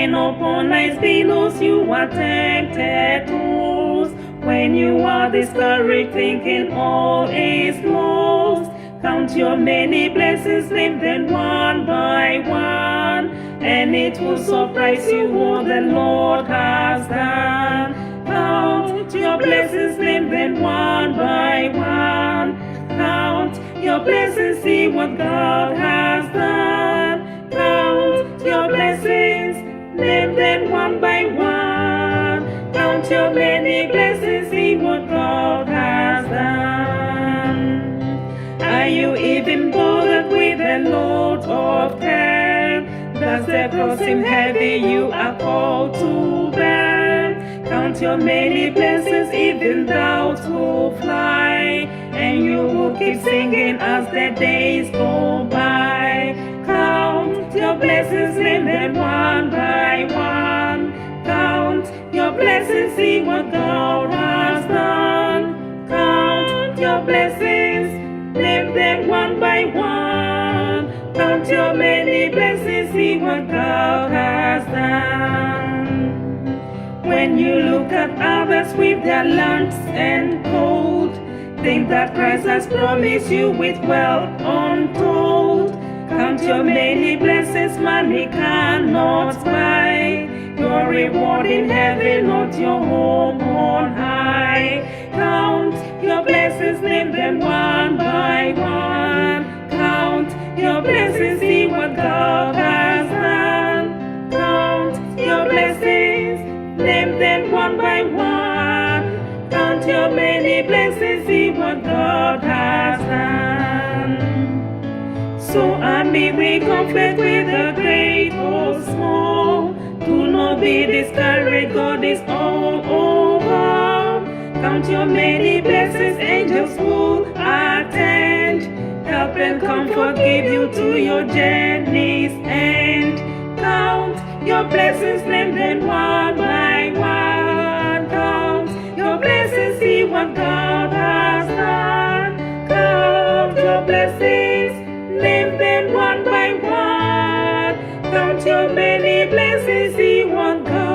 When upon nice billows you are tempted to lose, when you are discouraged thinking all is lost, count your many blessings, name them one by one, and it will surprise you what the Lord has done. Count your blessings, name them one by one. Count your blessings, see what God has done. Count your blessings, name them one by one. Count your many blessings, see what God has done. Are you even bothered with the load of care? Does the cross seem heavy you are called to bear? Count your many blessings, even doubts will fly, and you will keep singing as the days go by. Count your blessings, name them one by one. Count your blessings, see what God has done. Count your blessings, name them one by one. Count your many blessings, see what God has done. When you look at others with their lamps and gold, think that Christ has promised you with wealth untold. Count your many blessings, money cannot buy. Your reward in heaven, not your home on high. Count your blessings, name them one by one. Count your blessings, see what God has done. Count your blessings, name them one by one. Count your many blessings, see what God has done. So I may we conflict with the great or small. Do not be discouraged, God is all over. Count your many blessings, angels will attend. Help and comfort give you to your journey's end. Count your blessings, name them one by one. Count your blessings, see what God has done. Count your blessings, name them one by one. Count your many blessings, see what God